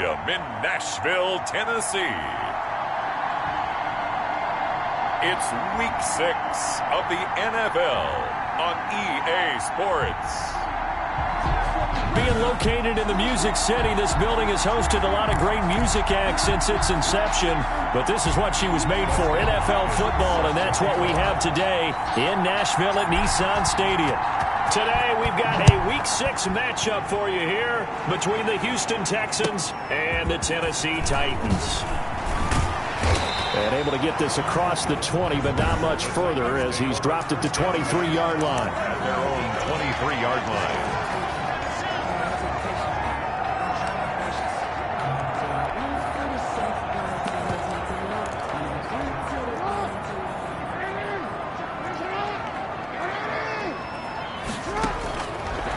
Stadium in Nashville, Tennessee. It's Week 6 of the NFL on EA Sports. Being located in the Music City, this building has hosted a lot of great music acts since its inception, but this is what she was made for, NFL football, and that's what we have today in Nashville at Nissan Stadium. Today, we've got a Week 6 matchup for you here between the Houston Texans and the Tennessee Titans. And able to get this across the 20, but not much further as he's dropped at the 23-yard line. At their own 23-yard line.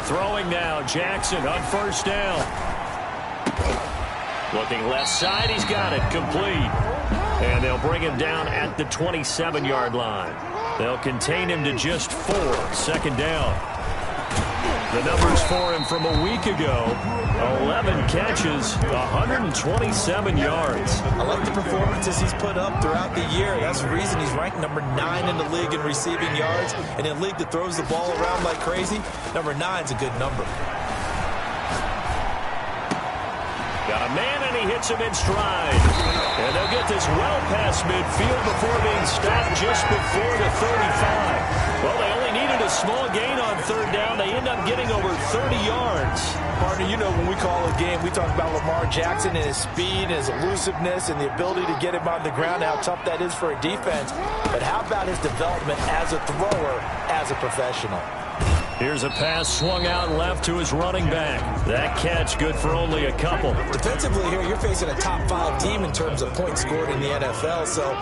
Throwing now, Jackson on first down. Looking left side, he's got it, complete. And they'll bring him down at the 27-yard line. They'll contain him to just 4, second down. The numbers for him from a week ago, 11 catches, 127 yards. I like the performances he's put up throughout the year. That's the reason he's ranked number 9 in the league in receiving yards. And in a league that throws the ball around like crazy, number 9's a good number. Got a man, and he hits him in stride. And they'll get this well past midfield before being stopped just before the 35. Well, they only needed a small gain on third down. They end up getting over 30 yards. Partner, you know when we call a game, we talk about Lamar Jackson and his speed and his elusiveness and the ability to get him on the ground, how tough that is for a defense. But how about his development as a thrower, as a professional? Here's a pass swung out left to his running back. That catch good for only a couple. Defensively here, you're facing a top 5 team in terms of points scored in the NFL. So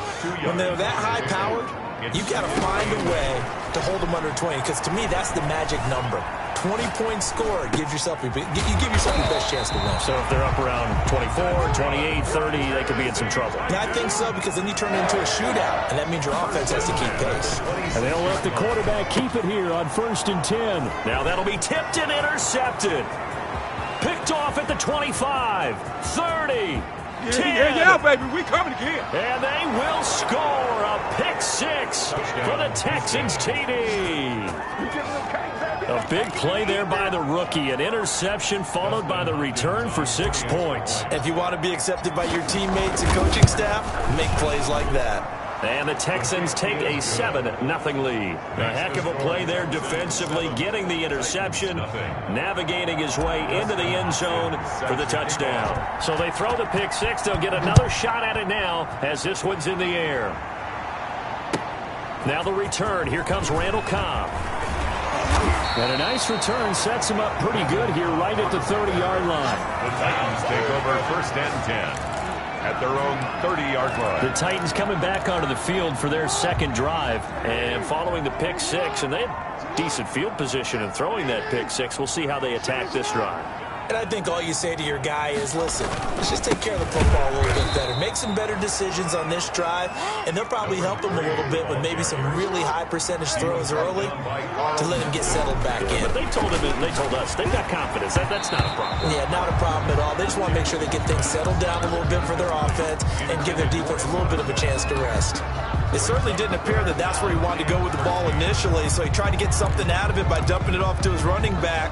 when they're that high-powered, you've got to find a way to hold them under 20. Because to me, that's the magic number. 20 points scored gives yourself you give yourself your best chance to win. So if they're up around 24, 28, 30, they could be in some trouble. Yeah, I think so, because then you turn it into a shootout, and that means your offense has to keep pace. And they'll let the quarterback keep it here on 1st and 10. Now that'll be tipped and intercepted. Picked off at the 25, 30. 10. Yeah, baby, we coming again. And they will score a pick 6 for the Texans TD. A big play there by the rookie. An interception followed by the return for 6 points. If you want to be accepted by your teammates and coaching staff, make plays like that. And the Texans take a 7-0 lead. A heck of a play there defensively, getting the interception, navigating his way into the end zone for the touchdown. So they throw the pick 6. They'll get another shot at it now as this one's in the air. Now the return. Here comes Randall Cobb. And a nice return sets him up pretty good here right at the 30-yard line. The Titans take over 1st and 10. At their own 30-yard line. The Titans coming back onto the field for their second drive. And following the pick 6, and they had decent field position in throwing that pick 6. We'll see how they attack this drive. And I think all you say to your guy is, listen, let's just take care of the football a little bit better. Make some better decisions on this drive, and they'll probably help him a little bit with maybe some really high percentage throws early to let him get settled back in. But they told us, they've got confidence. That's not a problem. Yeah, not a problem at all. They just want to make sure they get things settled down a little bit for their offense and give their defense a little bit of a chance to rest. It certainly didn't appear that that's where he wanted to go with the ball initially, so he tried to get something out of it by dumping it off to his running back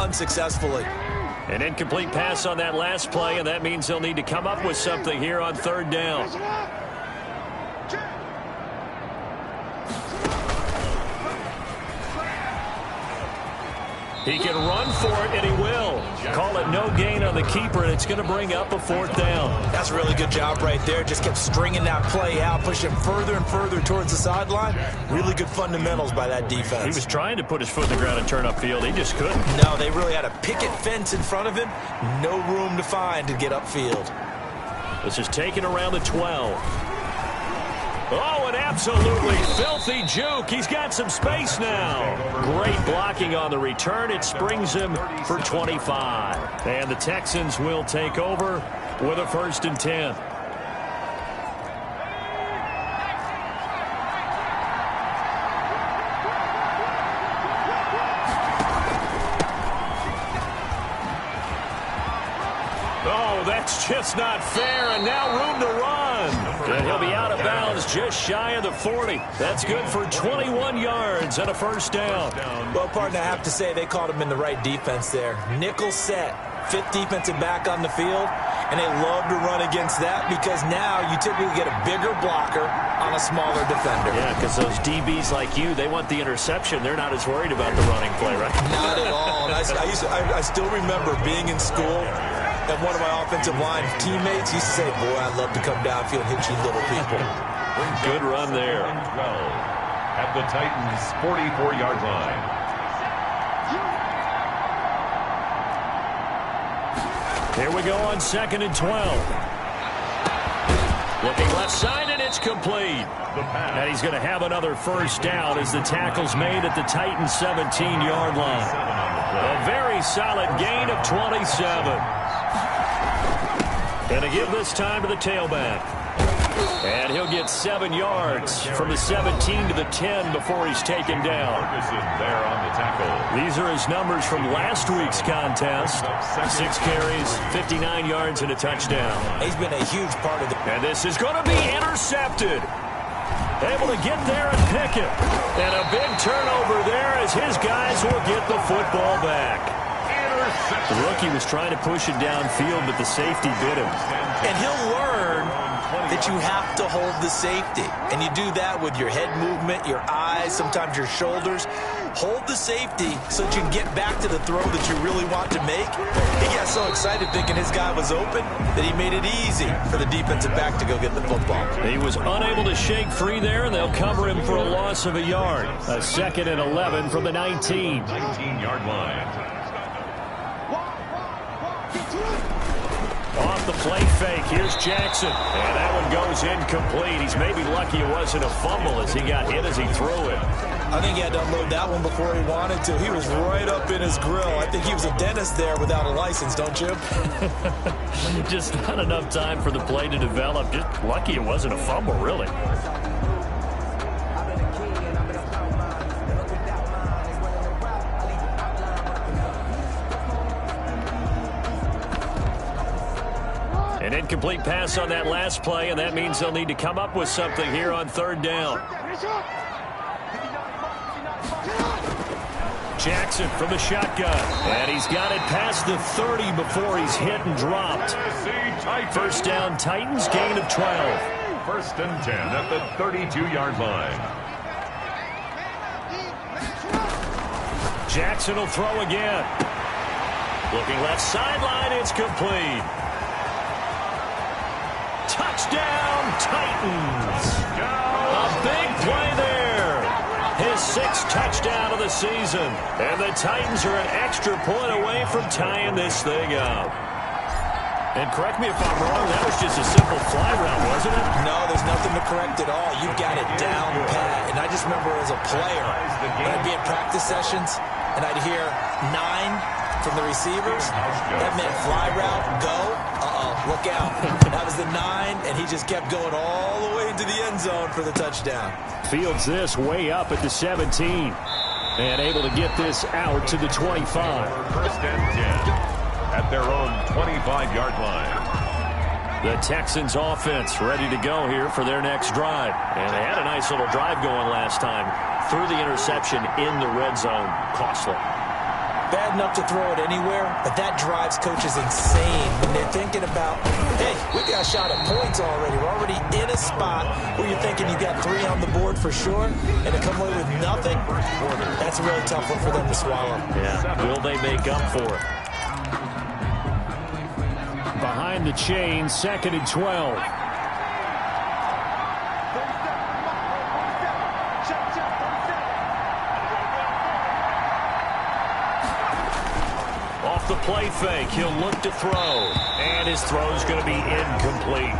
unsuccessfully. An incomplete pass on that last play, and that means they'll need to come up with something here on 3rd down. He can run for it, and he will. Call it no gain on the keeper, and it's going to bring up a 4th down. That's a really good job right there. Just kept stringing that play out, pushing him further and further towards the sideline. Really good fundamentals by that defense. He was trying to put his foot in the ground and turn upfield. He just couldn't. No, they really had a picket fence in front of him. No room to find to get upfield. This is taken around the 12. Oh, an absolutely filthy juke. He's got some space now. Great blocking on the return. It springs him for 25. And the Texans will take over with a 1st and 10. That's just not fair, and now room to run. And he'll be out of bounds just shy of the 40. That's good for 21 yards and a first down. Well, partner, I have to say they called him in the right defense there. Nickel set, fifth defensive back on the field, and they love to run against that because now you typically get a bigger blocker on a smaller defender. Yeah, because those DBs like you, they want the interception. They're not as worried about the running play, right? Not at all. And I still remember being in school, and one of my offensive line teammates used to say, boy, I'd love to come downfield and hit you little people. Good run there. 12 at the Titans' 44-yard line. Here we go on 2nd and 12. Looking left side, and it's complete. And he's going to have another first down as the tackle's made at the Titans' 17-yard line. A very solid gain of 27. Going to give this time to the tailback. And he'll get 7 yards from the 17 to the 10 before he's taken down. There on the tackle. These are his numbers from last week's contest. 6 carries, 59 yards, and a touchdown. He's been a huge part of the... And this is going to be intercepted. Able to get there and pick it. And a big turnover there as his guys will get the football back. The rookie was trying to push it downfield, but the safety bit him. And he'll learn that you have to hold the safety. And you do that with your head movement, your eyes, sometimes your shoulders. Hold the safety so that you can get back to the throw that you really want to make. He got so excited thinking his guy was open that he made it easy for the defensive back to go get the football. He was unable to shake free there, and they'll cover him for a loss of a yard. A 2nd and 11 from the 19. 19-yard line. Off the play fake, here's Jackson. And that one goes incomplete. He's maybe lucky it wasn't a fumble as he got hit as he threw it. I think he had to unload that one before he wanted to. He was right up in his grill. I think he was a dentist there without a license, don't you? Just not enough time for the play to develop. Just lucky it wasn't a fumble, really. An incomplete pass on that last play, and that means they'll need to come up with something here on 3rd down. Jackson from the shotgun, and he's got it past the 30 before he's hit and dropped. First down, Titans, gain of 12. 1st and 10 at the 32-yard line. Jackson will throw again. Looking left sideline, it's complete. Touchdown, Titans. A big play there. His 6th touchdown of the season. And the Titans are an extra point away from tying this thing up. And correct me if I'm wrong, that was just a simple fly route, wasn't it? No, there's nothing to correct at all. You got it down pat. And I just remember as a player, when I'd be in practice sessions, and I'd hear 9 from the receivers, that meant fly route, go, look out. That was the 9, and he just kept going all the way into the end zone for the touchdown. Fields this way up at the 17. And able to get this out to the 25. 1st and 10 at their own 25-yard line. The Texans offense ready to go here for their next drive. And they had a nice little drive going last time. Threw the interception in the red zone. Costly. Bad enough to throw it anywhere, but that drives coaches insane when they're thinking about, hey, we got a shot at points already. We're already in a spot where you're thinking you got 3 on the board for sure, and to come away with nothing, that's a really tough one for them to swallow. Yeah, will they make up for it? Behind the chain, 2nd and 12. The play fake, he'll look to throw, and his throw's going to be incomplete.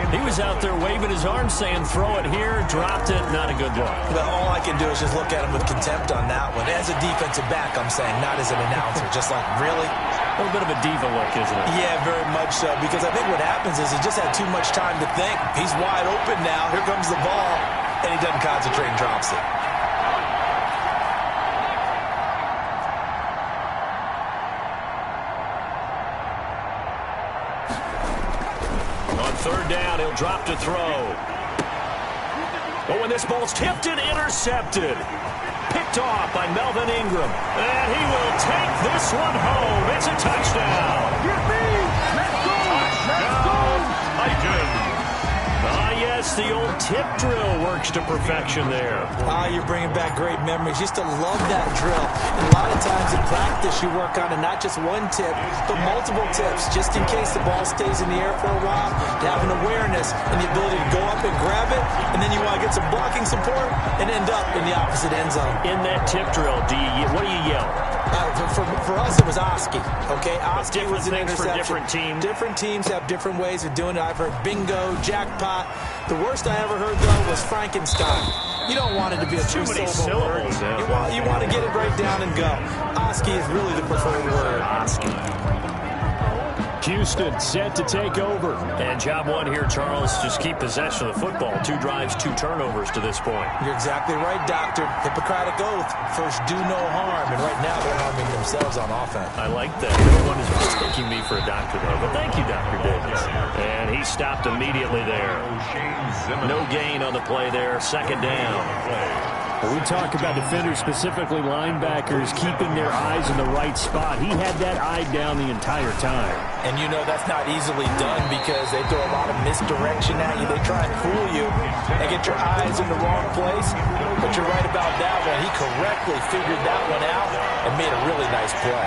He was out there waving his arm saying throw it here, dropped it, not a good look. Well, all I can do is just look at him with contempt on that one. As a defensive back, I'm saying, not as an announcer. Just like, really? A little bit of a diva look, isn't it? Yeah, very much so, because I think what happens is he just had too much time to think. He's wide open now, here comes the ball, and he doesn't concentrate and drops it. On third down, he'll drop to throw. Oh, and this ball's tipped and intercepted. Picked off by Melvin Ingram. And he will take this one home. It's a touchdown. Let's go! Let's go! Titans. Yes, the old tip drill works to perfection there. You're bringing back great memories. Used to love that drill. And a lot of times in practice, you work on it, not just one tip, but multiple tips, just in case the ball stays in the air for a while, to have an awareness and the ability to go up and grab it, and then you want to get some blocking support and end up in the opposite end zone. In that tip drill, what do you yell? For us, it was Oski. Okay, Oski was an things interception. For different teams. Different teams have different ways of doing it. I've heard bingo, jackpot. The worst I ever heard, though, was Frankenstein. You don't want it to be a two-syllable word. You want to get it right down and go. Oski is really the preferred word. Oski. Houston set to take over. And job one here, Charles, just keep possession of the football. 2 drives, 2 turnovers to this point. You're exactly right, Doctor. Hippocratic oath. First, do no harm. And right now, they're harming themselves on offense. I like that. No one is mistaking me for a doctor, though. But thank you, Dr. Davis. And he stopped immediately there. No gain on the play there. Second down. When we talk about defenders, specifically linebackers, keeping their eyes in the right spot, he had that eye down the entire time. And you know that's not easily done because they throw a lot of misdirection at you. They try and fool you and get your eyes in the wrong place. But you're right about that one. He correctly figured that one out and made a really nice play.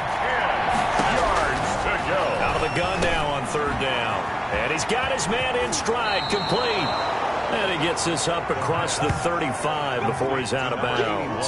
Yards to go. Out of the gun now on third down. And he's got his man in stride, complete. And he gets this up across the 35 before he's out of bounds.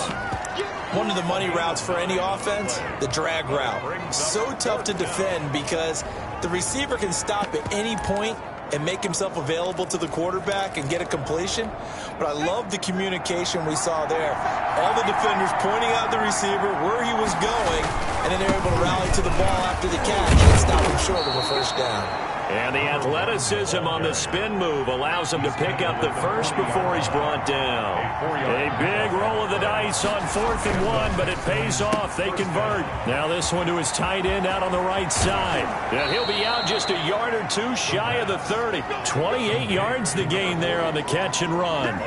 One of the money routes for any offense, the drag route. So tough to defend because the receiver can stop at any point and make himself available to the quarterback and get a completion. But I love the communication we saw there. All the defenders pointing out the receiver, where he was going, and then they're able to rally to the ball after the catch and stop him short of a first down. And the athleticism on the spin move allows him to pick up the first before he's brought down. A big roll of the dice on 4th and 1, but it pays off. They convert. Now this one to his tight end out on the right side. And he'll be out just a yard or 2 shy of the 30. 28 yards the gain there on the catch and run.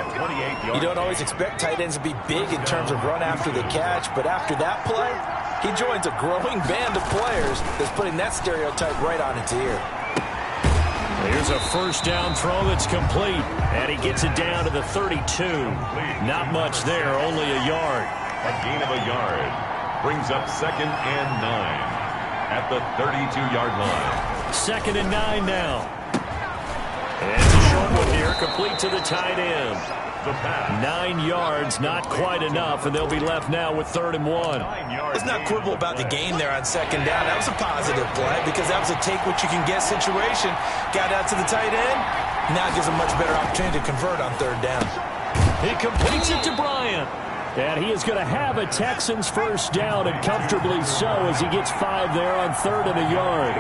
You don't always expect tight ends to be big in terms of run after the catch, but after that play, he joins a growing band of players that's putting that stereotype right on its ear. Here's a first down throw that's complete, and he gets it down to the 32. Not much there, only a yard. A gain of a yard brings up 2nd and 9 at the 32-yard line. 2nd and 9 now. And it's a short one here, complete to the tight end. The pass. 9 yards, not quite enough, and they'll be left now with 3rd and 1. Let's not quibble about the gain there on 2nd down. That was a positive play because that was a take-what-you-can-get situation. Got out to the tight end. Now gives a much better opportunity to convert on 3rd down. He completes it to Bryant. And he is going to have a Texans first down, and comfortably so, as he gets 5 there on 3rd and a yard.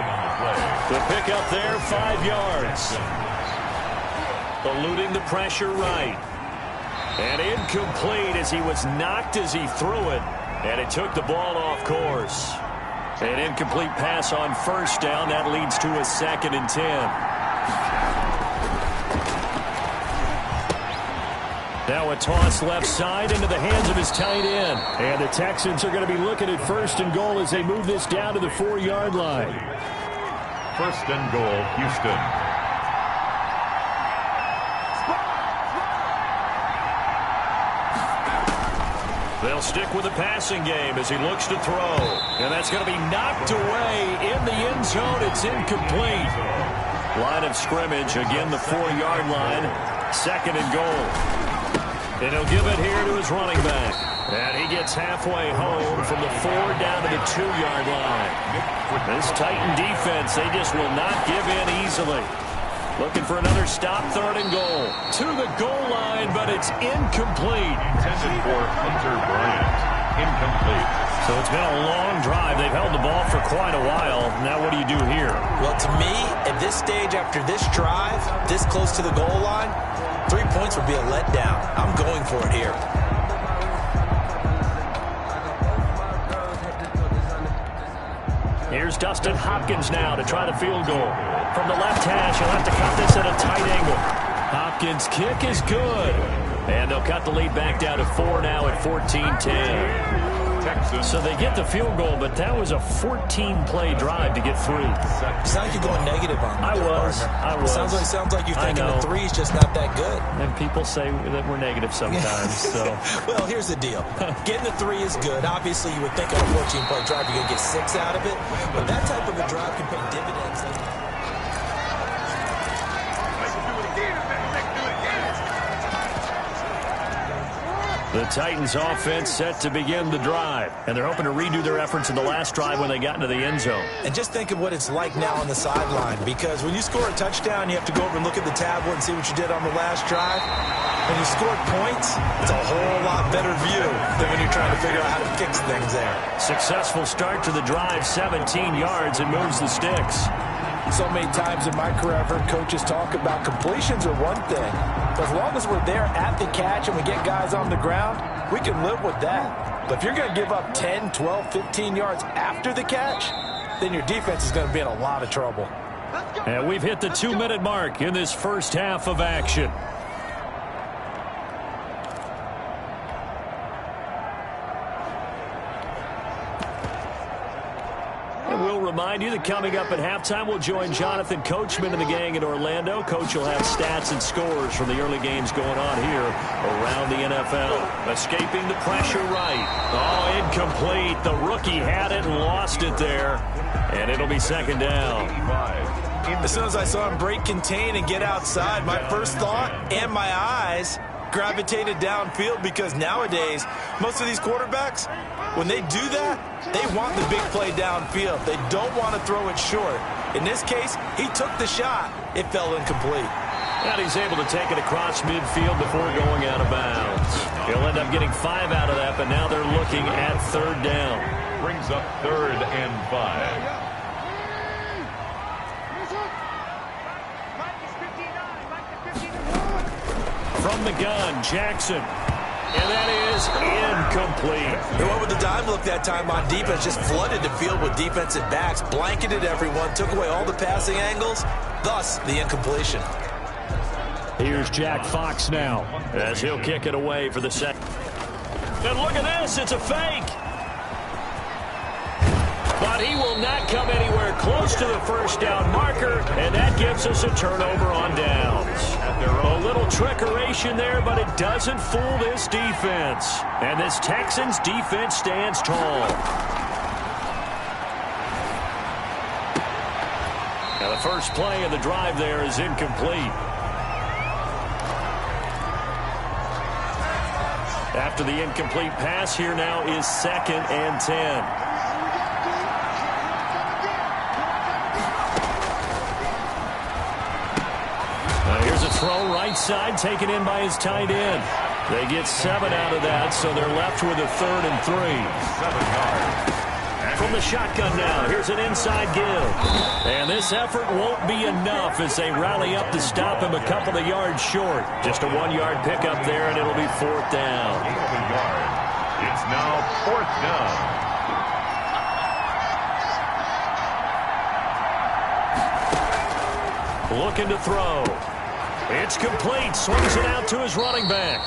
The pickup there, 5 yards. Eluding the pressure right. And incomplete as he was knocked as he threw it. And it took the ball off course. An incomplete pass on first down. That leads to a 2nd and 10. Now a toss left side into the hands of his tight end. And the Texans are going to be looking at 1st and goal as they move this down to the 4-yard line. 1st and goal, Houston. They'll stick with the passing game as he looks to throw. And that's going to be knocked away in the end zone. It's incomplete. Line of scrimmage, again the 4-yard line. 2nd and goal. And he'll give it here to his running back. And he gets halfway home from the 4 down to the 2-yard line. This Titan defense, they just will not give in easily. Looking for another stop, 3rd and goal. To the goal line, but it's incomplete. Intended for Hunter Bryant. Incomplete. So it's been a long drive. They've held the ball for quite a while. Now what do you do here? Well, to me, at this stage after this drive, this close to the goal line, 3 points would be a letdown. I'm going for it here. Here's Dustin Hopkins now to try the field goal. From the left hash, he'll have to cut this at a tight angle. Hopkins' kick is good. And they'll cut the lead back down to 4 now at 14-10. So they get the field goal, but that was a 14-play drive to get through. Sounds like you're going negative on me. I was. Sounds like you're thinking the three's just not that good. And people say that we're negative sometimes. So. Well, here's the deal. Getting the 3 is good. Obviously, you would think on a 14-play drive you're going to get 6 out of it. But that type of a drive can pay dividends. The Titans offense set to begin the drive. And they're hoping to redo their efforts in the last drive when they got into the end zone. And just think of what it's like now on the sideline. Because when you score a touchdown, you have to go over and look at the tablet and see what you did on the last drive. When you scored points, it's a whole lot better view than when you're trying to figure out how to fix things there. Successful start to the drive, 17 yards, and moves the sticks. So many times in my career, I've heard coaches talk about completions are one thing. But as long as we're there at the catch and we get guys on the ground, we can live with that. But if you're going to give up 10, 12, 15 yards after the catch, then your defense is going to be in a lot of trouble. And we've hit the 2-minute mark in this first half of action. We'll remind you that coming up at halftime, we'll join Jonathan Coachman and the gang in Orlando. Coach will have stats and scores from the early games going on here around the NFL. Escaping the pressure right. Oh, incomplete. The rookie had it and lost it there. And it'll be second down. As soon as I saw him break contain and get outside, my first thought and my eyes gravitated downfield, because nowadays, most of these quarterbacks, when they do that, they want the big play downfield. They don't want to throw it short. In this case, he took the shot. It fell incomplete. And he's able to take it across midfield before going out of bounds. He'll end up getting 5 out of that, but now they're looking at third down. Brings up 3rd and 5. From the gun, Jackson. And that is incomplete. They went with the dime look that time on defense, just flooded the field with defensive backs, blanketed everyone, took away all the passing angles, thus the incompletion. Here's Jack Fox now as he'll kick it away for the second. And look at this, it's a fake. But he will not come anywhere close to the first down marker, and that gives us a turnover on downs. A little trickeration there, but it doesn't fool this defense. And this Texans defense stands tall. Now the first play of the drive there is incomplete. After the incomplete pass, here now is 2nd and 10. Throw right side, taken in by his tight end. They get 7 out of that, so they're left with a 3rd and 3. 7 yards. From the shotgun now, here's an inside give. And this effort won't be enough as they rally up to stop him a couple of yards short. Just a 1-yard pickup there, and it'll be 4th down. It's now 4th down. Looking to throw. It's complete. Swings it out to his running back.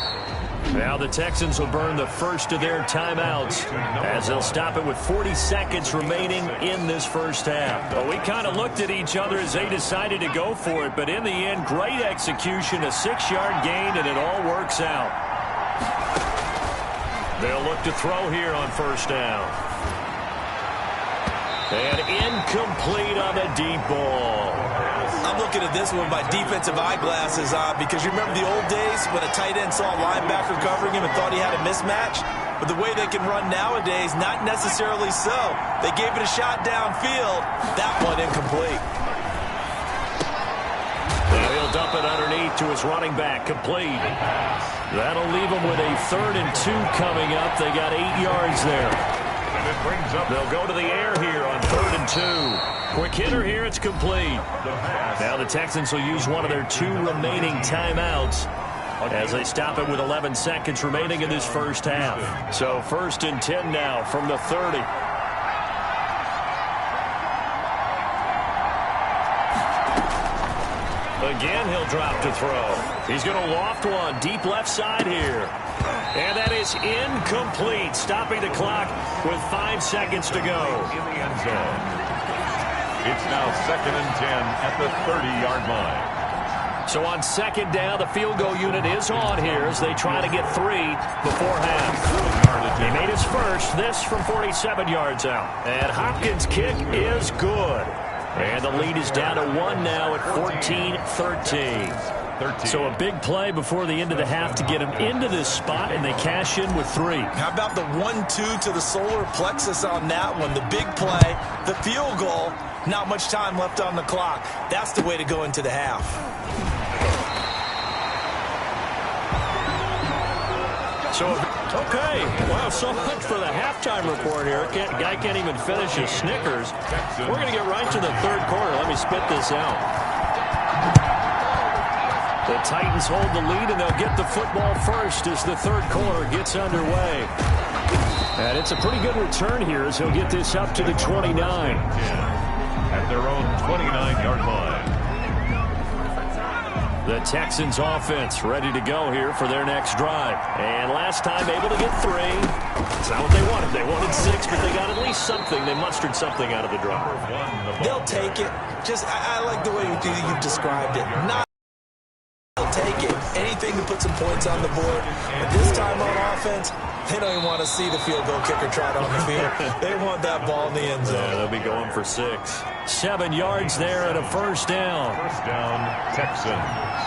Now the Texans will burn the first of their timeouts as they'll stop it with 40 seconds remaining in this first half. Well, we kind of looked at each other as they decided to go for it, but in the end, great execution, a 6-yard gain, and it all works out. They'll look to throw here on first down. And incomplete on the deep ball. I'm looking at this one with my defensive eyeglasses on, because you remember the old days when a tight end saw a linebacker covering him and thought he had a mismatch? But the way they can run nowadays, not necessarily so. They gave it a shot downfield. That one incomplete. Now he'll dump it underneath to his running back, complete. That'll leave him with a 3rd and 2 coming up. They got 8 yards there. They'll go to the air here on 3rd and 2. Quick hitter here, it's complete. Now the Texans will use one of their 2 remaining timeouts as they stop it with 11 seconds remaining in this first half. So 1st and 10 now from the 30. Again, he'll drop to throw. He's going to loft one deep left side here. And that is incomplete, stopping the clock with 5 seconds to go. In the end zone. It's now 2nd and 10 at the 30-yard line. So on 2nd down, the field goal unit is on here as they try to get 3 before half. He made his first, this from 47 yards out. And Hopkins' kick is good. And the lead is down to 1 now at 14-13. So a big play before the end of the half to get him into this spot, and they cash in with 3. How about the 1-2 to the solar plexus on that one? The big play, the field goal, not much time left on the clock. That's the way to go into the half. So, okay, wow, so much for the halftime report here. Guy can't even finish his Snickers. We're going to get right to the 3rd quarter. Let me spit this out. The Titans hold the lead, and they'll get the football first as the 3rd quarter gets underway. And it's a pretty good return here as he'll get this up to the 29. At their own 29-yard line. The Texans offense ready to go here for their next drive. And last time able to get 3. It's not what they wanted. They wanted 6, but they got at least something. They mustered something out of the drive. They'll take it. I like the way you described it. They'll take it. Anything to put some points on the board. But this time on offense, they don't even want to see the field goal kicker trot on the field. They want that ball in the end zone. Yeah, they'll be going for 6. 7 yards there and a 1st down. 1st down, Texans.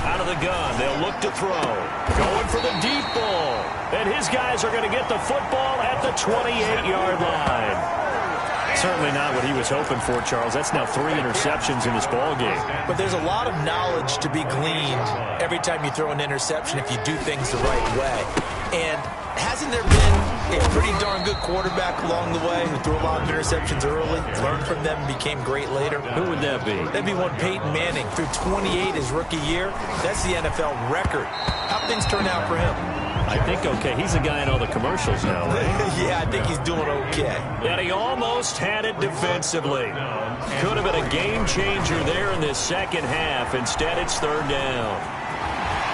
Out of the gun, they'll look to throw. Going for the deep ball. And his guys are going to get the football at the 28-yard line. Certainly not what he was hoping for, Charles. That's now 3 interceptions in this ball game. But there's a lot of knowledge to be gleaned every time you throw an interception if you do things the right way. And hasn't there been a pretty darn good quarterback along the way who threw a lot of interceptions early, learned from them, and became great later? Who would that be? That'd be one Peyton Manning. Threw 28 his rookie year. That's the NFL record. How'd things turn out for him? I think okay. He's the guy in all the commercials now, right? Yeah, I think he's doing okay. And he almost had it defensively. Could have been a game changer there in this 2nd half. Instead, it's 3rd down.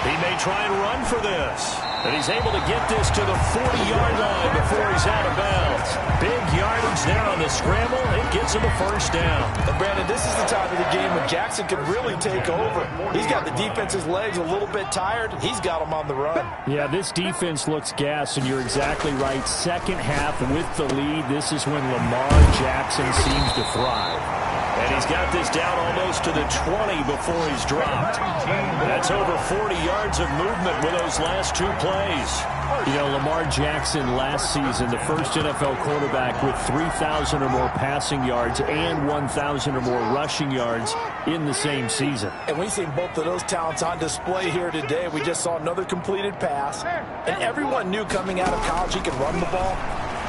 He may try and run for this. And he's able to get this to the 40-yard line before he's out of bounds. Big yardage there on the scramble. It gets him a 1st down. And Brandon, this is the time of the game when Jackson could really take over. He's got the defense's legs a little bit tired. He's got them on the run. Yeah, this defense looks gassed, and you're exactly right. 2nd half with the lead. This is when Lamar Jackson seems to thrive. And he's got this down almost to the 20 before he's dropped. That's over 40 yards of movement with those last 2 plays. You know, Lamar Jackson last season, the first NFL quarterback with 3,000 or more passing yards and 1,000 or more rushing yards in the same season. And we've seen both of those talents on display here today. We just saw another completed pass. And everyone knew coming out of college he could run the ball.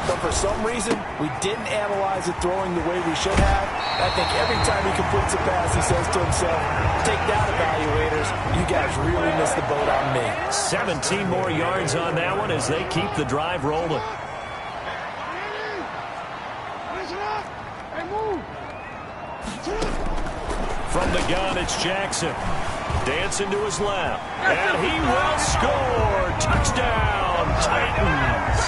But for some reason, we didn't analyze it throwing the way we should have. I think every time he completes a pass, he says to himself, take that, evaluators. You guys really missed the boat on me. 17 more yards on that one as they keep the drive rolling. From the gun, it's Jackson. Dancing to his left. And he will score. Touchdown, Titans.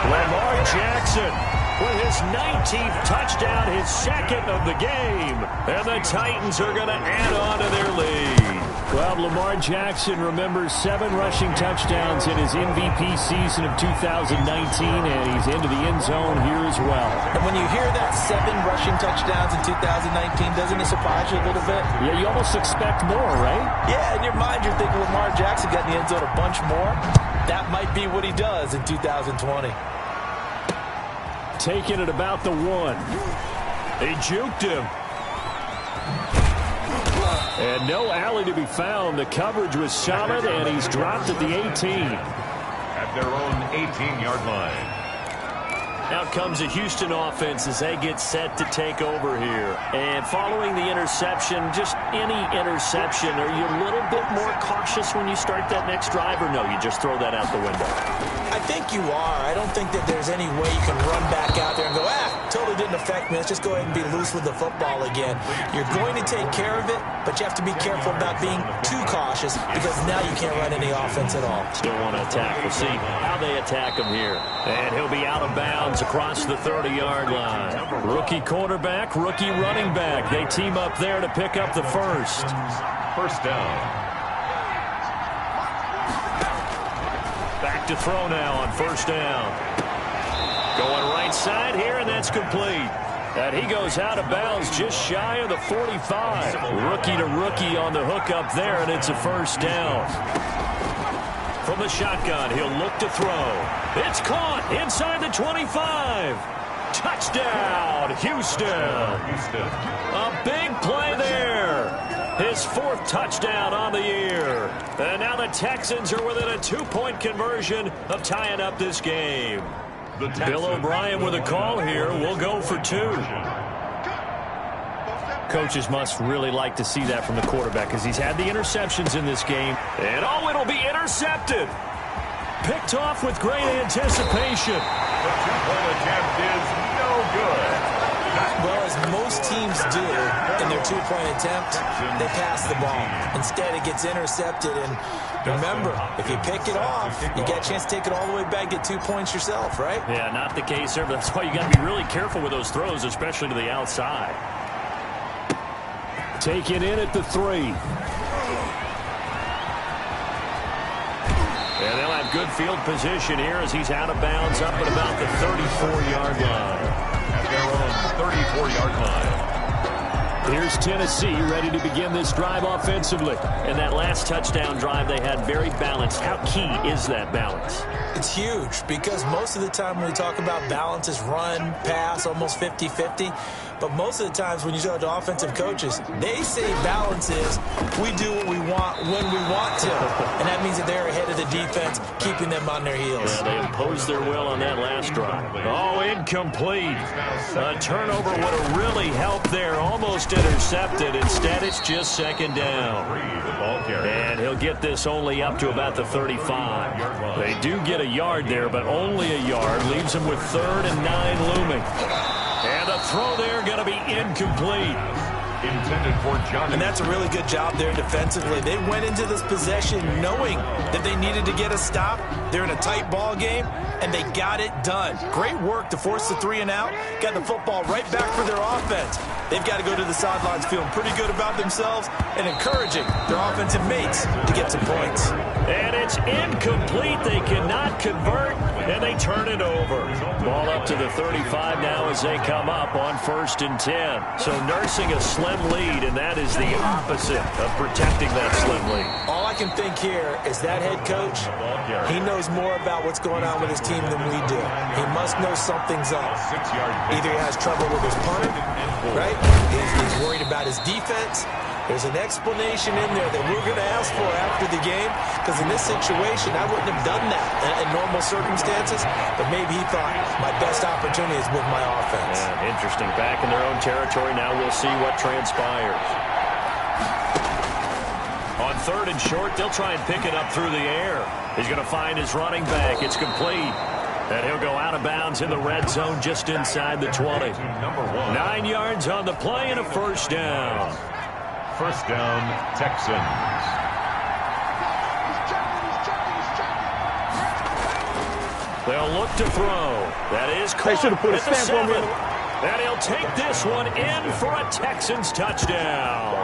Lamar Jackson with his 19th touchdown, his 2nd of the game. And the Titans are going to add on to their lead. Well, Lamar Jackson remembers 7 rushing touchdowns in his MVP season of 2019, and he's into the end zone here as well. And when you hear that 7 rushing touchdowns in 2019, doesn't it surprise you a little bit? Yeah, you almost expect more, right? Yeah, in your mind you're thinking Lamar Jackson got in the end zone a bunch more. That might be what he does in 2020. Taking it about the 1. They juked him. And no alley to be found. The coverage was solid, and he's dropped at the 18. At their own 18-yard line. Out comes the Houston offense as they get set to take over here. And following the interception, just any interception, are you a little bit more cautious when you start that next drive, or no, you just throw that out the window? I think you are. I don't think that there's any way you can run back out there and go, totally really didn't affect me. Let's just go ahead and be loose with the football again. You're going to take care of it, but you have to be careful about being too cautious because now you can't run any offense at all. Still want to attack. We'll see how they attack him here. And he'll be out of bounds across the 30-yard line. Rookie quarterback, rookie running back. They team up there to pick up the first. First down. Back to throw now on first down. Going right side here, and that's complete. And he goes out of bounds just shy of the 45. Rookie to rookie on the hook up there, and it's a first down. From the shotgun, he'll look to throw. It's caught inside the 25. Touchdown, Houston. A big play there. His fourth touchdown on the year. And now the Texans are within a 2-point conversion of tying up this game. Bill O'Brien with a call here. We'll go for 2. Coaches must really like to see that from the quarterback because he's had the interceptions in this game. And oh, it'll be intercepted. Picked off with great anticipation. The 2-point attempt is no good. Well, as most teams do in their 2-point attempt, they pass the ball. Instead, it gets intercepted. And remember, if you pick it off, you get a chance to take it all the way back, get 2 points yourself, right? Yeah, not the case there. But that's why you got to be really careful with those throws, especially to the outside. Taken in at the 3. And they'll have good field position here as he's out of bounds up at about the 34-yard line. At their own 34-yard line. Here's Tennessee ready to begin this drive offensively. And that last touchdown drive they had very balanced. How key is that balance? It's huge because most of the time when we talk about balance is run, pass, almost 50-50. But most of the times when you talk to offensive coaches, they say balance is we do what we want when we want to. And that means that they're ahead of the defense, keeping them on their heels. Yeah, they imposed their will on that last drive. Oh, incomplete. A turnover would have really helped there. Almost intercepted. Instead, it's just second down. And he'll get this only up to about the 35. They do get a yard there, but only a yard. Leaves them with 3rd and 9 looming. And the throw there going to be incomplete. Intended for Johnny. And that's a really good job there defensively. They went into this possession knowing that they needed to get a stop. They're in a tight ball game, and they got it done. Great work to force the 3 and out. Got the football right back for their offense. They've got to go to the sidelines feeling pretty good about themselves and encouraging their offensive mates to get some points. And it's incomplete. They cannot convert, and they turn it over. Ball up to the 35 now as they come up on 1st and 10. So nursing a slim lead, and that is the opposite of protecting that slim lead. All I can think here is that head coach, he knows more about what's going on with his team than we do. He must know something's up. Either he has trouble with his punter, right? He's worried about his defense. There's an explanation in there that we're going to ask for after the game, because in this situation, I wouldn't have done that in normal circumstances, but maybe he thought my best opportunity is with my offense. Yeah, interesting. Back in their own territory. Now we'll see what transpires. On 3rd and short, they'll try and pick it up through the air. He's going to find his running back. It's complete. And he'll go out of bounds in the red zone just inside the 20. 9 yards on the play and a first down. First down, Texans. They'll look to throw. That is caught. They should have put a at the stamp on 7. me. And he'll take this one in for a Texans touchdown.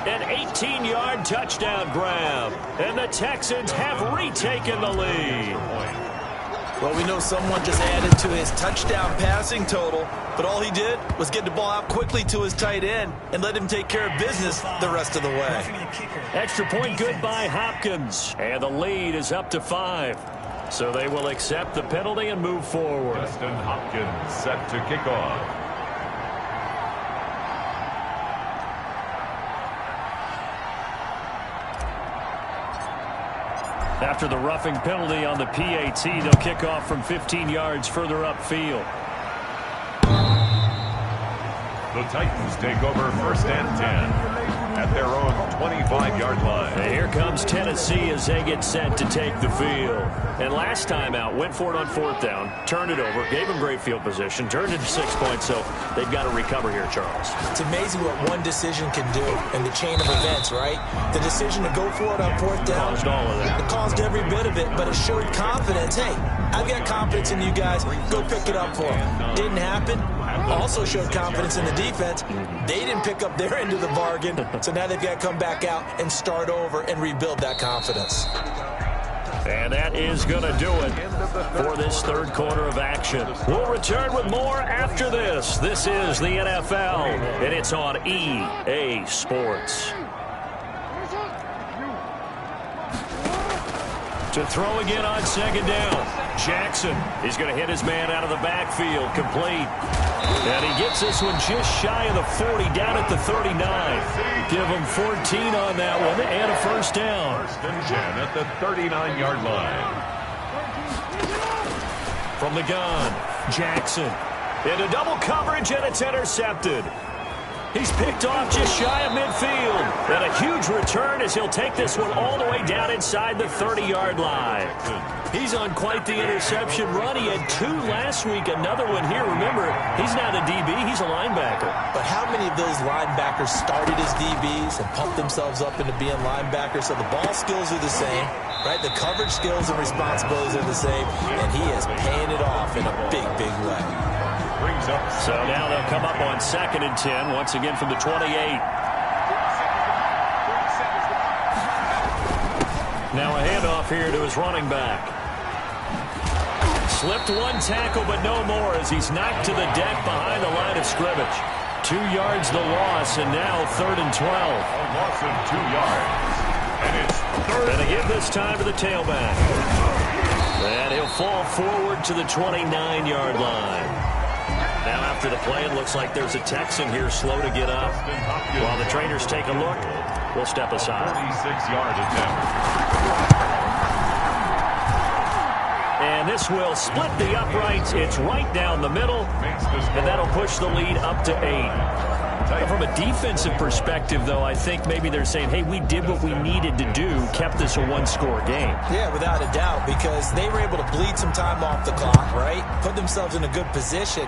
An 18-yard touchdown grab. And the Texans have retaken the lead. Well, we know someone just added to his touchdown passing total, but all he did was get the ball out quickly to his tight end and let him take care of business the rest of the way. Extra point good by Hopkins. And the lead is up to 5. So they will accept the penalty and move forward. Justin Hopkins set to kick off. After the roughing penalty on the PAT, they'll kick off from 15 yards further upfield. The Titans take over 1st and 10. at their own 25-yard line. And here comes Tennessee as they get set to take the field. And last time out, went for it on 4th down, turned it over, gave them great field position, turned it to 6 points, so they've got to recover here, Charles. It's amazing what one decision can do in the chain of events, right? The decision to go for it on 4th down. Caused all of that. It caused every bit of it, but it showed confidence. Hey, I've got confidence in you guys. Go pick it up for them. Didn't happen. Also showed confidence in the defense. They didn't pick up their end of the bargain, so now they've got to come back out and start over and rebuild that confidence. And that is going to do it for this third quarter of action. We'll return with more after this. This is the NFL, and it's on EA Sports. To throw again on 2nd down. Jackson is going to hit his man out of the backfield, complete. And he gets this one just shy of the 40, down at the 39. Give him 14 on that one and a first down. 1st and 10 at the 39-yard line. From the gun, Jackson into double coverage, and it's intercepted. He's picked off just shy of midfield. And a huge return as he'll take this one all the way down inside the 30-yard line. He's on quite the interception run. He had 2 last week, another one here. Remember, he's not a DB, he's a linebacker. But how many of those linebackers started as DBs and pumped themselves up into being linebackers? So the ball skills are the same, right? The coverage skills and responsibilities are the same, and he is paying it off in a big, big way. Brings up. So now they'll come up on 2nd and 10, once again from the 28. Now a handoff here to his running back. Slipped one tackle, but no more as he's knocked to the deck behind the line of scrimmage. 2 yards the loss, and now 3rd and 12. A loss of 2 yards. And it's 3rd. And again this time to the tailback. And he'll fall forward to the 29-yard line. Now after the play, it looks like there's a Texan here slow to get up. While the trainers take a look, we'll step aside. 46-yard attempt. And this will split the uprights. It's right down the middle, and that'll push the lead up to 8. From a defensive perspective, though, I think maybe they're saying, hey, we did what we needed to do, kept this a one-score game. Yeah, without a doubt, because they were able to bleed some time off the clock, right? Put themselves in a good position,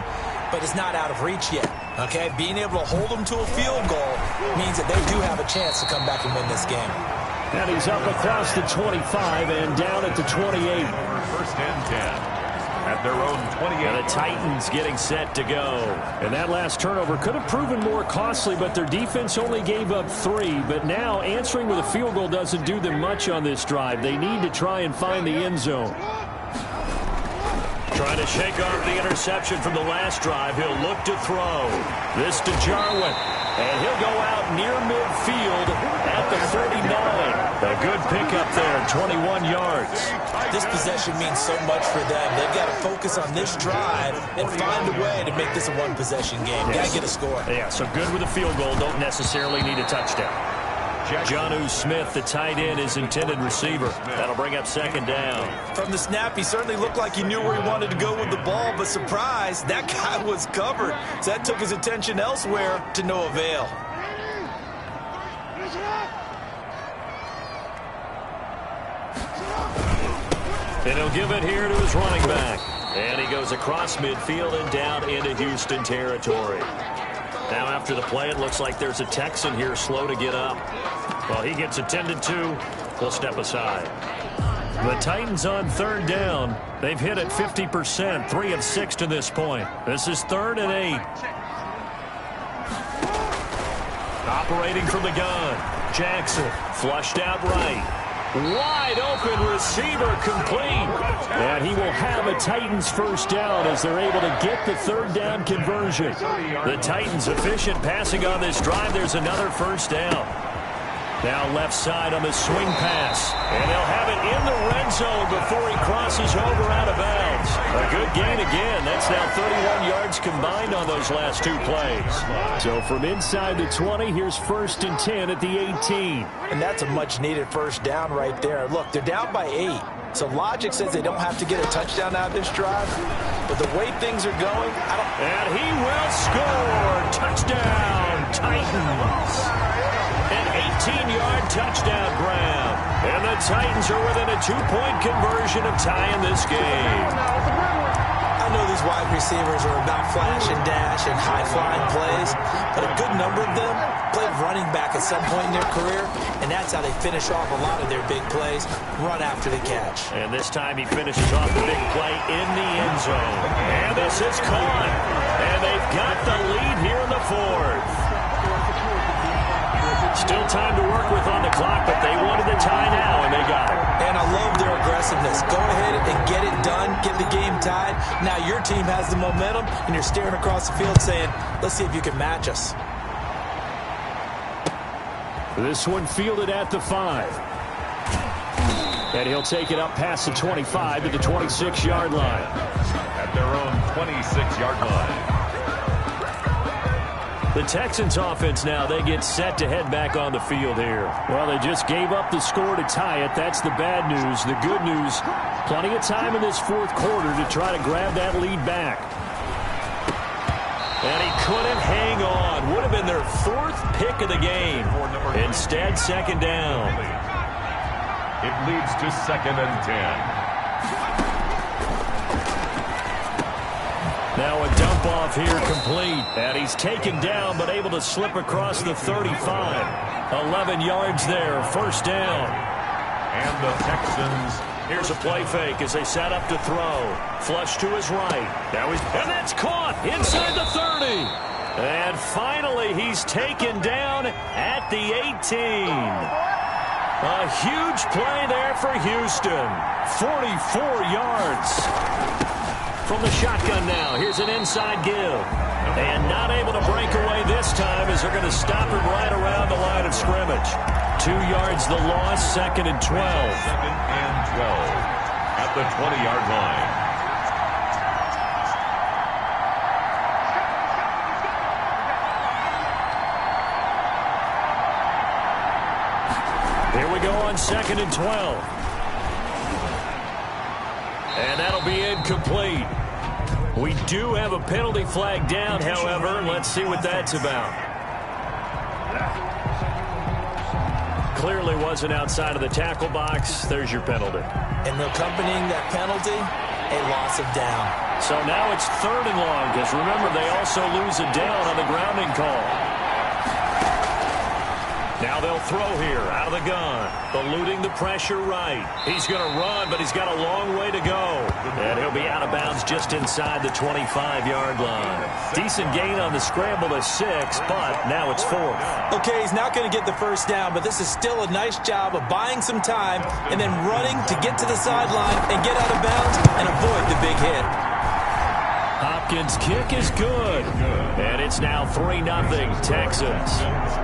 but it's not out of reach yet, okay? Being able to hold them to a field goal means that they do have a chance to come back and win this game. And he's up across the 25 and down at the 28. 1st and 10. At their own 28. And the Titans getting set to go. And that last turnover could have proven more costly, but their defense only gave up 3. But now answering with a field goal doesn't do them much on this drive. They need to try and find the end zone. Trying to shake off the interception from the last drive. He'll look to throw. This to Jarwin. And he'll go out near midfield at the 39. A good pickup there, 21 yards. This possession means so much for them. They've got to focus on this drive and find a way to make this a one-possession game. Got to get a score. Yeah, so good with a field goal. Don't necessarily need a touchdown. Jonnu Smith, the tight end, is intended receiver. That'll bring up 2nd down. From the snap, he certainly looked like he knew where he wanted to go with the ball, but surprise, that guy was covered. So that took his attention elsewhere to no avail. And he'll give it here to his running back. And he goes across midfield and down into Houston territory. Now after the play, it looks like there's a Texan here slow to get up. Well, he gets attended to. We'll step aside. The Titans on 3rd down. They've hit it 50%, 3 of 6 to this point. This is 3rd and 8. Operating from the gun. Jackson flushed out right. Wide open receiver complete. And he will have a Titans first down as they're able to get the 3rd down conversion. The Titans efficient passing on this drive. There's another first down. Now left side on the swing pass. And they'll have it in the red zone before he crosses over out of bounds. A good gain again. That's now 31 yards combined on those last 2 plays. So from inside the 20, here's 1st and 10 at the 18. And that's a much-needed first down right there. Look, they're down by 8. So logic says they don't have to get a touchdown out of this drive. But the way things are going, And he will score. Touchdown, Titans. And 18-yard touchdown grab. And the Titans are within a 2-point conversion of tying this game. I know these wide receivers are about flash and dash and high-flying plays, but a good number of them played running back at some point in their career, and that's how they finish off a lot of their big plays, run after the catch. And this time he finishes off the big play in the end zone. And this is caught. And they've got the lead here in the fourth. Still time to work with on the clock, but they wanted the tie now, and they got it. And I love their aggressiveness. Go ahead and get it done, get the game tied. Now your team has the momentum, and you're staring across the field saying, let's see if you can match us. This one fielded at the 5. And he'll take it up past the 25 to the 26-yard line. At their own 26-yard line. The Texans offense now, they get set to head back on the field here. Well, they just gave up the score to tie it. That's the bad news. The good news, plenty of time in this fourth quarter to try to grab that lead back. And he couldn't hang on. Would have been their fourth pick of the game. Instead, second down. It leads to 2nd and 10. Now a dump off here complete. And he's taken down but able to slip across the 35. 11 yards there. First down. And the Texans. Here's a play fake as they set up to throw. Flush to his right. And that's caught inside the 30. And finally he's taken down at the 18. A huge play there for Houston. 44 yards. From the shotgun now, here's an inside give. And not able to break away this time as they're going to stop him right around the line of scrimmage. 2 yards the loss, 2nd and 12. 2nd and 12 at the 20-yard line. Here we go on 2nd and 12. And that'll be incomplete. We do have a penalty flag down, however. Let's see what that's about. Clearly wasn't outside of the tackle box. There's your penalty. And accompanying that penalty, a loss of down. So now it's 3rd and long, because remember, they also lose a down on the grounding call. Now they'll throw here out of the gun. Eluding the pressure right. He's going to run, but he's got a long way to go. And he'll be out of bounds just inside the 25-yard line. Decent gain on the scramble to 6, but now it's 4th. Okay, he's not going to get the first down, but this is still a nice job of buying some time and then running to get to the sideline and get out of bounds and avoid the big hit. Hopkins' kick is good. And it's now 3-0 Texans.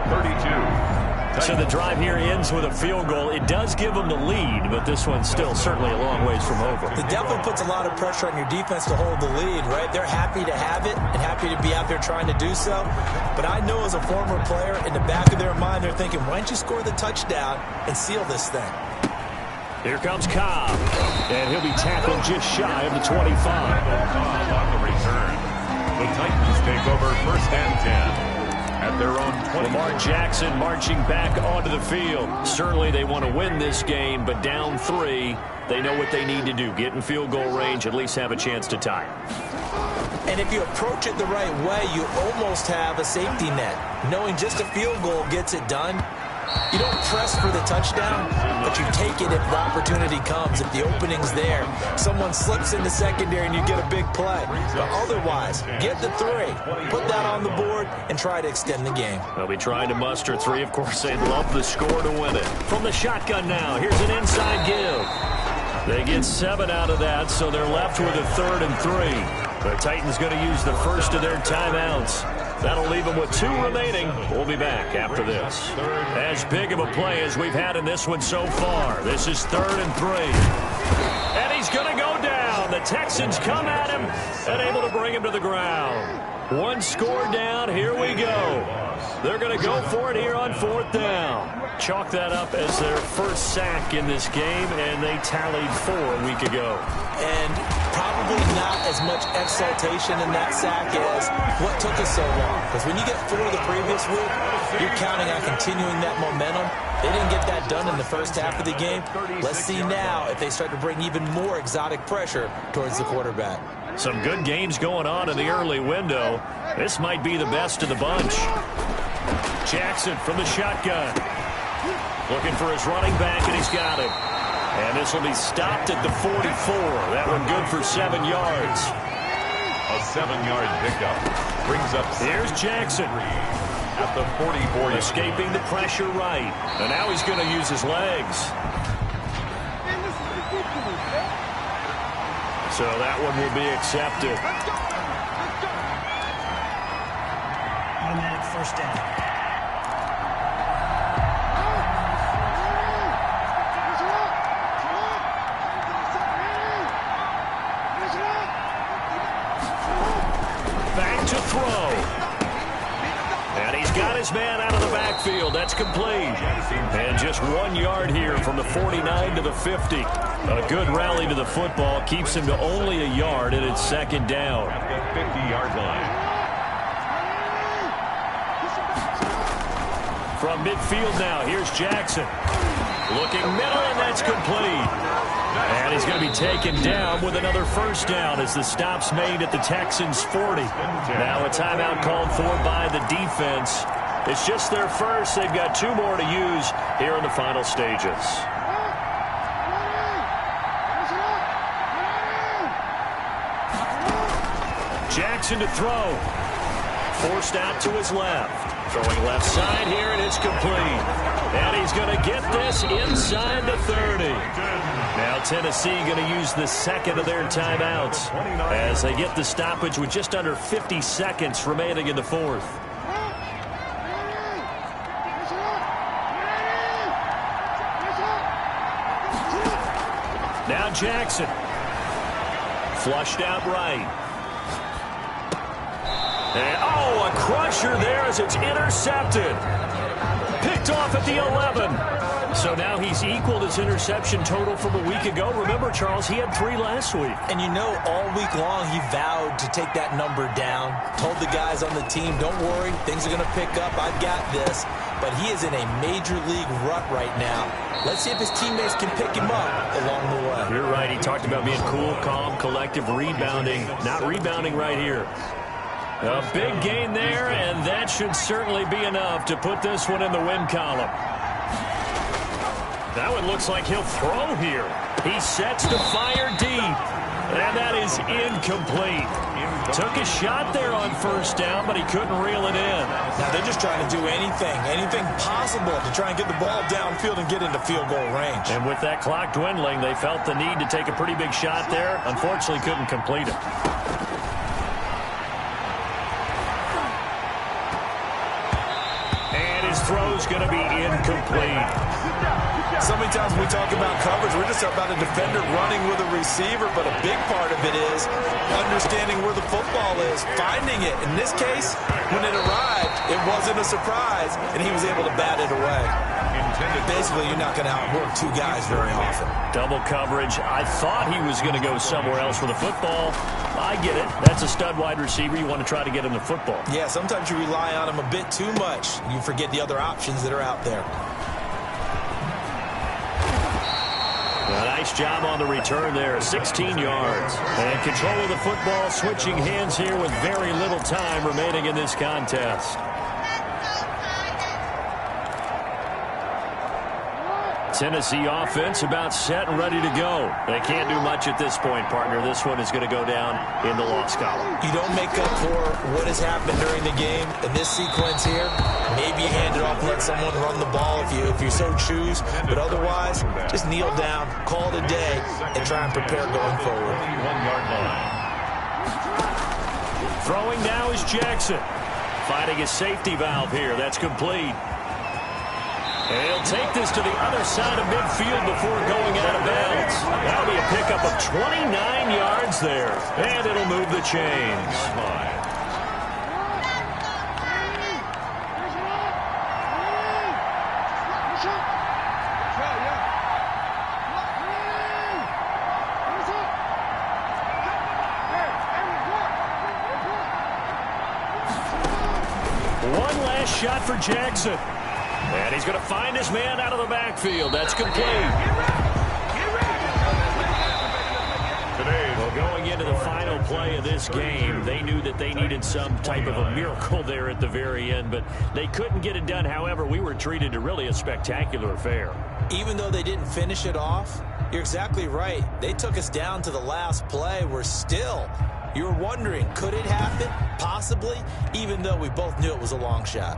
32. So the drive here ends with a field goal. It does give them the lead, but this one's still certainly a long ways from over. It definitely puts a lot of pressure on your defense to hold the lead, right? They're happy to have it and happy to be out there trying to do so. But I know as a former player, in the back of their mind, they're thinking, why don't you score the touchdown and seal this thing? Here comes Cobb. And he'll be tackled just shy of the 25. On the return. The Titans take over 1st and 10. At their own 20. Lamar Jackson marching back onto the field. Certainly they want to win this game, but down 3, they know what they need to do. Get in field goal range, at least have a chance to tie. And if you approach it the right way, you almost have a safety net. Knowing just a field goal gets it done. You don't press for the touchdown, but you take it if the opportunity comes. If the opening's there, someone slips in the secondary and you get a big play. But otherwise, get the 3, put that on the board, and try to extend the game. They'll be trying to muster 3. Of course, they'd love the score to win it. From the shotgun now, here's an inside give. They get 7 out of that, so they're left with a 3rd and 3. The Titans going to use the first of their timeouts. That'll leave them with 2 remaining. We'll be back after this. As big of a play as we've had in this one so far. This is 3rd and 3. And he's going to go down. The Texans come at him and able to bring him to the ground. 1 score down. Here we go. They're going to go for it here on 4th down. Chalk that up as their first sack in this game, and they tallied 4 a week ago. And probably not as much exaltation in that sack as what took us so long. Because when you get 4 the previous week, you're counting on continuing that momentum. They didn't get that done in the first half of the game. Let's see now if they start to bring even more exotic pressure towards the quarterback. Some good games going on in the early window. This might be the best of the bunch. Jackson from the shotgun. Looking for his running back, and he's got it. And this will be stopped at the 44. That one good for 7 yards. A 7-yard pickup brings up. Here's Jackson. At the 44. Escaping the pressure right. And now he's going to use his legs. So that one will be accepted. Automatic first down. Back to throw. And he's got his man out of the backfield. That's complete. And just 1 yard here from the 49 to the 50. A good rally to the football. Keeps him to only a yard, and it's second down. At the 50-yard line. From midfield now, here's Jackson. Looking middle, and that's complete. And he's going to be taken down with another first down as the stop's made at the Texans' 40. Now a timeout called for by the defense. It's just their first. They've got 2 more to use here in the final stages. Jackson to throw. Forced out to his left. Throwing left side here, and it's complete. And he's going to get this inside the 30. Now Tennessee going to use the second of their timeouts as they get the stoppage with just under 50 seconds remaining in the fourth. Now Jackson. Flushed out right. And, oh, a crusher there as it's intercepted. Picked off at the 11. So now he's equaled his interception total from a week ago. Remember, Charles, he had 3 last week. And you know, all week long he vowed to take that number down. Told the guys on the team, don't worry, things are going to pick up. I've got this. But he is in a major league rut right now. Let's see if his teammates can pick him up along the way. You're right. He talked about being cool, calm, collective, rebounding. Not rebounding right here. A big gain there, and that should certainly be enough to put this one in the win column. That one looks like he'll throw here. He sets to fire deep, and that is incomplete. Took a shot there on first down, but he couldn't reel it in. Now they're just trying to do anything possible to try and get the ball downfield and get into field goal range. And with that clock dwindling, they felt the need to take a pretty big shot there. Unfortunately, couldn't complete it. Throw's going to be incomplete. So many times when we talk about coverage, we're just about a defender running with a receiver, but a big part of it is understanding where the football is, finding it. In this case, when it arrived, it wasn't a surprise, and he was able to bat it away. Basically, you're not going to outwork 2 guys very often. Double coverage. I thought he was going to go somewhere else with the football. I get it. That's a stud wide receiver. You want to try to get him the football. Yeah, sometimes you rely on him a bit too much. You forget the other options that are out there. A nice job on the return there. 16 yards. And control of the football, switching hands here with very little time remaining in this contest. Tennessee offense about set and ready to go. They can't do much at this point, partner. This one is going to go down in the loss column. You don't make up for what has happened during the game in this sequence here. Maybe you hand it off and let someone run the ball if you so choose. But otherwise, just kneel down, call it a day, and try and prepare going forward. 1-yard line. Throwing now is Jackson. Finding a safety valve here. That's complete. And he'll take this to the other side of midfield before going out of bounds. That'll be a pickup of 29 yards there. And it'll move the chains. last shot for Jackson. And he's going to find his man out of the backfield. That's complete. Well, going into the final play of this game, they knew that they needed some type of a miracle there at the very end, but they couldn't get it done. However, we were treated to really a spectacular affair. Even though they didn't finish it off, you're exactly right. They took us down to the last play. You were wondering, could it happen? Possibly, even though we both knew it was a long shot.